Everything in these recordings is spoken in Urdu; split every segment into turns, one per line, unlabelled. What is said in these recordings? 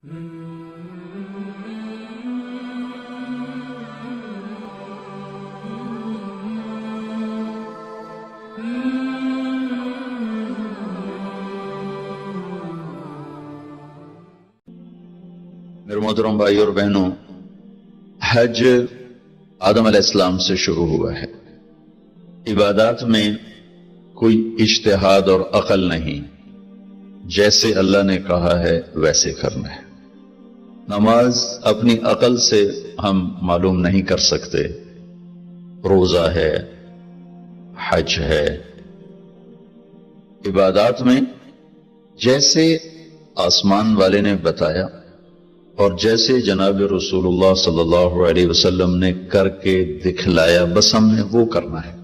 میرے محترم بھائی اور بہنوں، حج آدم علیہ السلام سے شروع ہوا ہے۔ عبادات میں کوئی اجتہاد اور عقل نہیں، جیسے اللہ نے کہا ہے ویسے کرنا ہے۔ نماز اپنی عقل سے ہم معلوم نہیں کر سکتے، روزہ ہے، حج ہے۔ عبادات میں جیسے آسمان والے نے بتایا اور جیسے جناب رسول اللہ صلی اللہ علیہ وسلم نے کر کے دکھلایا، بس ہم نے وہ کرنا ہے۔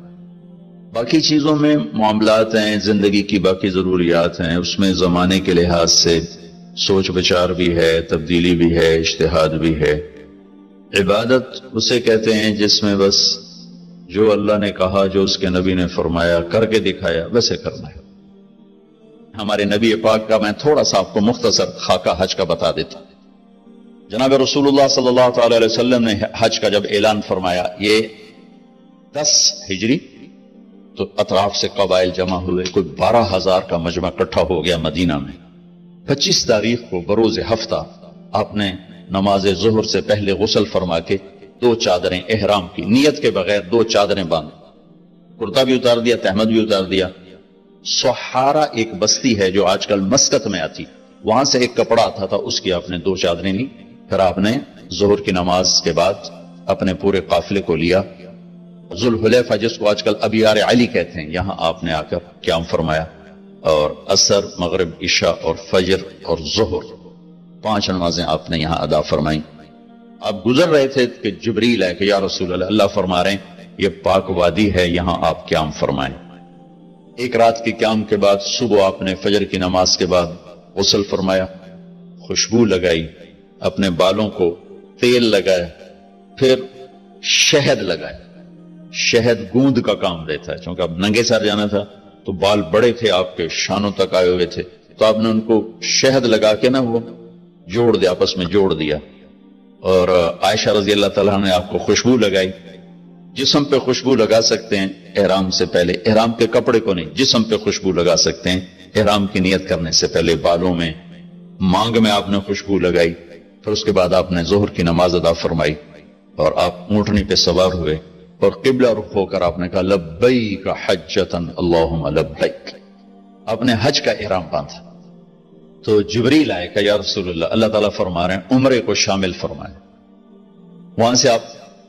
باقی چیزوں میں معاملات ہیں، زندگی کی باقی ضروریات ہیں، اس میں زمانے کے لحاظ سے سوچ بچار بھی ہے، تبدیلی بھی ہے، اجتہاد بھی ہے۔ عبادت اسے کہتے ہیں جس میں بس جو اللہ نے کہا، جو اس کے نبی نے فرمایا، کر کے دکھایا، ویسے کرنا ہے۔ ہمارے نبی پاک کا میں تھوڑا سا آپ کو مختصر خاکہ حج کا بتا دیتا ہوں۔ جناب رسول اللہ صلی اللہ تعالی علیہ وسلم نے حج کا جب اعلان فرمایا، یہ 10 ہجری، تو اطراف سے قبائل جمع ہوئے، کوئی 12,000 کا مجمع اکٹھا ہو گیا مدینہ میں۔ 25 تاریخ کو بروز ہفتہ آپ نے نماز ظہر سے پہلے غسل فرما کے 2 چادریں احرام کی نیت کے بغیر 2 چادریں باندھ، کرتا بھی اتار دیا، تہمد بھی اتار دیا۔ سحارا ایک بستی ہے جو آج کل مسقط میں آتی، وہاں سے ایک کپڑا آتا تھا، اس کی آپ نے 2 چادریں لی۔ پھر آپ نے ظہر کی نماز کے بعد اپنے پورے قافلے کو لیا، ذوالحلیفہ جس کو آج کل ابیار علی کہتے ہیں، یہاں آپ نے آ کر قیام فرمایا، اور عصر، مغرب، عشاء اور فجر اور ظہر 5 نمازیں آپ نے یہاں ادا فرمائیں۔ آپ گزر رہے تھے کہ جبریل ہے کہ یا رسول اللہ، اللہ فرما رہے ہیں یہ پاک وادی ہے، یہاں آپ قیام فرمائیں۔ ایک رات کے قیام کے بعد صبح آپ نے فجر کی نماز کے بعد غسل فرمایا، خوشبو لگائی، اپنے بالوں کو تیل لگایا، پھر شہد لگایا۔ شہد گوند کا کام دیتا ہے، چونکہ اب ننگے سر جانا تھا تو بال بڑے تھے آپ کے، شانوں تک آئے ہوئے تھے، تو آپ نے ان کو شہد لگا کے نا وہ جوڑ دیا، آپس میں جوڑ دیا۔ اور عائشہ رضی اللہ تعالیٰ نے آپ کو خوشبو لگائی۔ جسم پہ خوشبو لگا سکتے ہیں احرام سے پہلے، احرام کے کپڑے کو نہیں، جسم پہ خوشبو لگا سکتے ہیں احرام کی نیت کرنے سے پہلے۔ بالوں میں، مانگ میں آپ نے خوشبو لگائی۔ پھر اس کے بعد آپ نے ظہر کی نماز ادا فرمائی اور آپ اونٹنی پہ سوار ہوئے اور قبلہ رخ ہو کر آپ نے کہا لبیک حجۃ اللہم لبیک۔ آپ نے حج کا احرام باندھا تو جبریل آئے کہ یا رسول اللہ، اللہ تعالیٰ فرما رہے ہیں عمرے کو شامل فرمائیں۔ وہاں سے آپ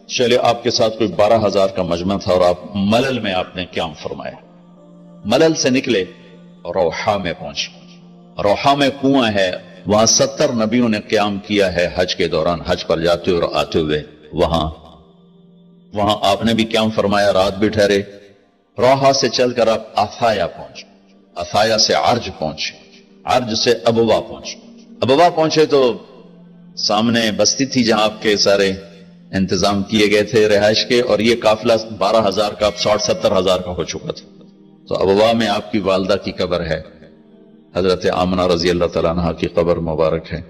چلے، آپ کے ساتھ کوئی 12,000 کا مجمع تھا، اور آپ ملل میں آپ نے قیام فرمایا۔ ملل سے نکلے اور روحا میں پہنچے۔ روحا میں کنواں ہے، وہاں 70 نبیوں نے قیام کیا ہے حج کے دوران، حج پر جاتے اور آتے ہوئے۔ وہاں آپ نے بھی قیام فرمایا، رات بھی ٹھہرے۔ روحا سے چل کر آپ افایا پہنچے، افایا سے عرج پہنچے، عرج سے ابوا پہنچے۔ ابوا پہنچے تو سامنے بستی تھی جہاں آپ کے سارے انتظام کیے گئے تھے رہائش کے، اور یہ قافلہ 12,000 کا اب 60-70,000 کا ہو چکا تھا۔ تو ابوا میں آپ کی والدہ کی قبر ہے، حضرت آمنہ رضی اللہ تعالیٰ عنہ کی قبر مبارک ہے۔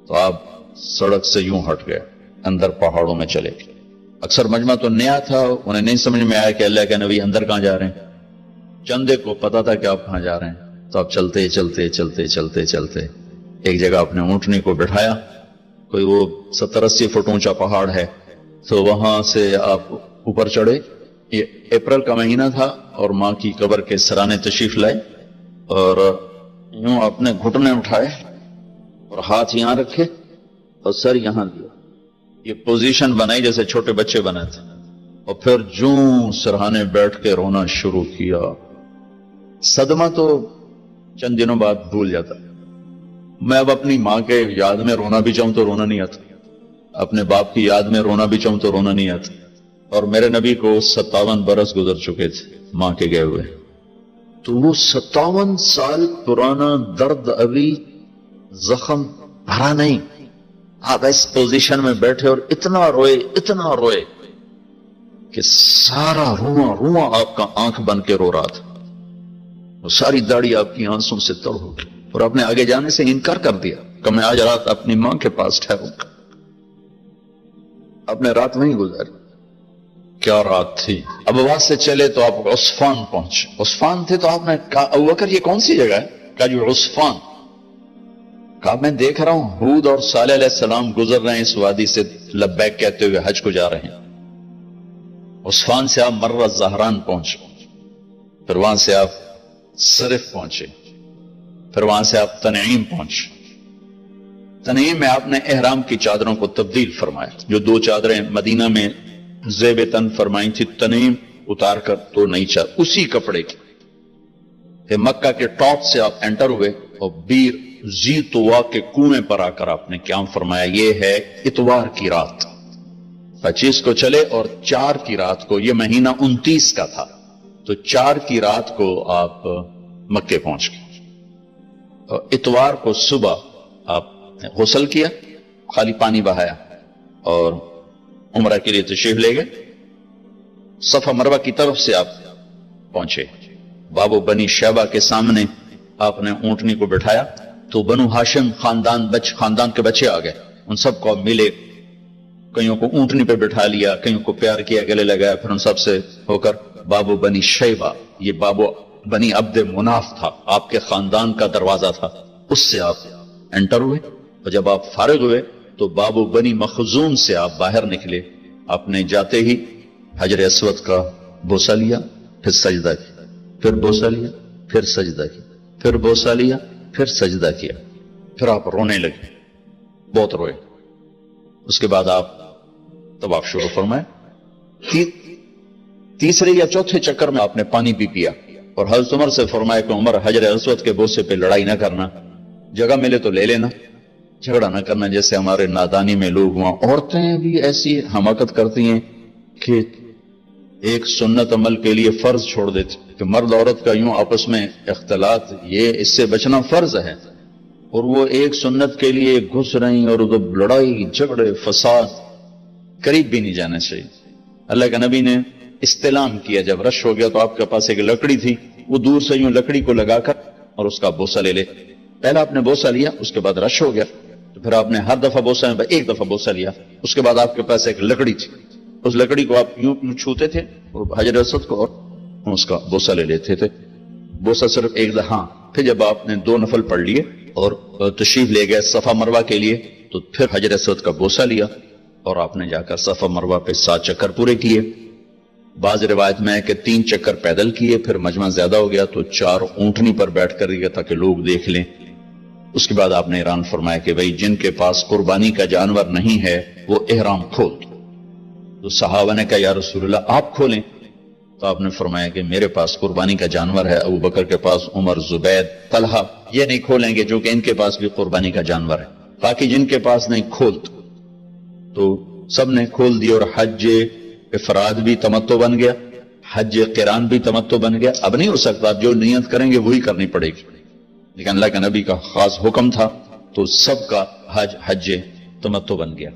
تو آپ سڑک سے یوں ہٹ گئے، اندر پہاڑوں میں چلے گئے۔ اکثر مجمع تو نیا تھا، انہیں نہیں سمجھ میں آیا کہ اللہ کے نبی اندر کہاں جا رہے ہیں۔ چندے کو پتا تھا کہ آپ کہاں جا رہے ہیں، تو آپ چلتے چلتے چلتے چلتے چلتے ایک جگہ اپنے اونٹنی کو بٹھایا، کوئی وہ 70-80 فٹ اونچا پہاڑ ہے، تو وہاں سے آپ اوپر چڑھے۔ یہ اپریل کا مہینہ تھا اور ماں کی قبر کے سرانے تشریف لائے، اور یوں اپنے گھٹنے اٹھائے اور ہاتھ یہاں رکھے اور سر یہاں دیا، یہ پوزیشن بنائی جیسے چھوٹے بچے بناتے، اور پھر جوں سرہانے بیٹھ کے رونا شروع کیا۔ صدمہ تو چند دنوں بعد بھول جاتا، میں اب اپنی ماں کے یاد میں رونا بھی چاہوں تو رونا نہیں آتا، اپنے باپ کی یاد میں رونا بھی چاہوں تو رونا نہیں آتا۔ اور میرے نبی کو 57 برس گزر چکے تھے ماں کے گئے ہوئے، تو وہ 57 سال پرانا درد ابھی زخم بھرا نہیں۔ آپ اس پوزیشن میں بیٹھے اور اتنا روئے کہ سارا رواں آپ کا آنکھ بن کے رو رہا تھا، وہ ساری داڑھی آپ کی آنسوں سے تر ہو گئی، اور آپ نے آگے جانے سے انکار کر دیا۔ کہ میں آج رات اپنی ماں کے پاس ٹھہروں گا. آپ نے رات نہیں گزاری. کیا رات تھی. اب وہاں سے چلے تو آپ عصفان پہنچے. عصفان تھے تو آپ نے کہا ابو بکر یہ کون سی جگہ ہے؟ کہا جو عصفان. کہا میں دیکھ رہا ہوں ہود اور صالح علیہ السلام گزر رہے ہیں اس وادی سے لبیک کہتے ہوئے حج کو جا رہے ہیں. عصفان سے آپ مرہ زہران پہنچے، پھر وہاں سے آپ صرف پہنچے، پھر وہاں سے آپ تنعیم پہنچے. تنعیم میں آپ نے احرام کی چادروں کو تبدیل فرمایا. جو 2 چادریں مدینہ میں زیب تن فرمائی تھی، تنعیم اتار کر تو نئی چادر اسی کپڑے کی. پھر مکہ کے ٹاپ سے آپ انٹر ہوئے اور بیر زی طوا کے کنویں پر آ کر آپ نے قیام فرمایا. یہ ہے اتوار کی رات. 25 کو چلے اور 4 کی رات کو، یہ مہینہ 29 کا تھا، تو 4 کی رات کو آپ مکے پہنچ گئے. اور اتوار کو صبح آپ نے غسل کیا، خالی پانی بہایا اور عمرہ کے لیے تشریف لے گئے. صفا مروہ کی طرف سے آپ پہنچے. باب و بنی شیبہ کے سامنے آپ نے اونٹنی کو بٹھایا تو بنو ہاشم خاندان کے بچے آ گئے. ان سب کو ملے، کئیوں کو اونٹنی پہ بٹھا لیا، کئیوں کو پیار کیا، گلے لگایا. پھر ان سب سے ہو کر باب و بنی شیبہ، یہ باب و بنی عبد مناف تھا، آپ کے خاندان کا دروازہ تھا، اس سے آپ انٹر ہوئے. اور جب آپ فارغ ہوئے تو باب و بنی مخزوم سے آپ باہر نکلے. آپ نے جاتے ہی حجر اسود کا بوسہ لیا، پھر سجدہ کیا، پھر بوسہ لیا، پھر سجدہ کیا، پھر بوسہ لیا، پھر سجدہ کیا. پھر آپ رونے لگے، بہت روئے. اس کے بعد آپ طواف شروع فرمائے. تیسرے یا چوتھے چکر میں آپ نے پانی بھی پیا اور حضرت عمر سے فرمایا کہ عمر حجر اسود کے بوسے پہ لڑائی نہ کرنا، جگہ ملے تو لے لینا، جھگڑا نہ کرنا. جیسے ہمارے نادانی میں لوگ وہاں عورتیں بھی ایسی حماقت کرتی ہیں کہ ایک سنت عمل کے لیے فرض چھوڑ دیتے کہ مرد عورت کا یوں آپس میں اختلاط، یہ اس سے بچنا فرض ہے، اور وہ ایک سنت کے لیے گھس رہی اور لڑائی جھگڑے فساد، قریب بھی نہیں جانا چاہیے. اللہ کے نبی نے استلام کیا، جب رش ہو گیا تو آپ کے پاس ایک لکڑی تھی، وہ دور سے یوں لکڑی کو لگا کر اور اس کا بوسہ لے لے. پہلا آپ نے بوسہ لیا، اس کے بعد رش ہو گیا تو پھر آپ نے ہر دفعہ بوسہ میں ایک دفعہ بوسہ لیا. اس کے بعد آپ کے پاس ایک لکڑی تھی، اس لکڑی کو آپ یوں چھوتے تھے اور حجر اسود کو، اور اس کا بوسہ لے لیتے تھے. بوسہ صرف ایک دفعہ. پھر جب آپ نے 2 نفل پڑھ لیے اور تشریف لے گئے صفا مروہ کے لیے تو پھر حجر اسود کا بوسہ لیا اور آپ نے جا کر صفا مروہ پہ 7 چکر پورے کیے. بعض روایت میں ہے کہ 3 چکر پیدل کیے، پھر مجمع زیادہ ہو گیا تو 4 اونٹنی پر بیٹھ کر گیا تاکہ لوگ دیکھ لیں. اس کے بعد آپ نے اعلان فرمایا کہ بھئی جن کے پاس قربانی کا جانور نہیں ہے وہ احرام کھول دو. تو صحابہ نے کہا یا رسول اللہ آپ کھولیں. تو آپ نے فرمایا کہ میرے پاس قربانی کا جانور ہے، ابو بکر کے پاس، عمر، زبید، طلحہ یہ نہیں کھولیں گے جو کہ ان کے پاس بھی قربانی کا جانور ہے. باقی جن کے پاس نہیں کھول دو. تو سب نے کھول دیا اور حج افراد بھی تمتع بن گیا، حج قران بھی تمتع بن گیا. اب نہیں ہو سکتا، جو نیت کریں گے وہی کرنی پڑے گی، لیکن اللہ کے نبی کا خاص حکم تھا تو سب کا حج تمتع بن گیا.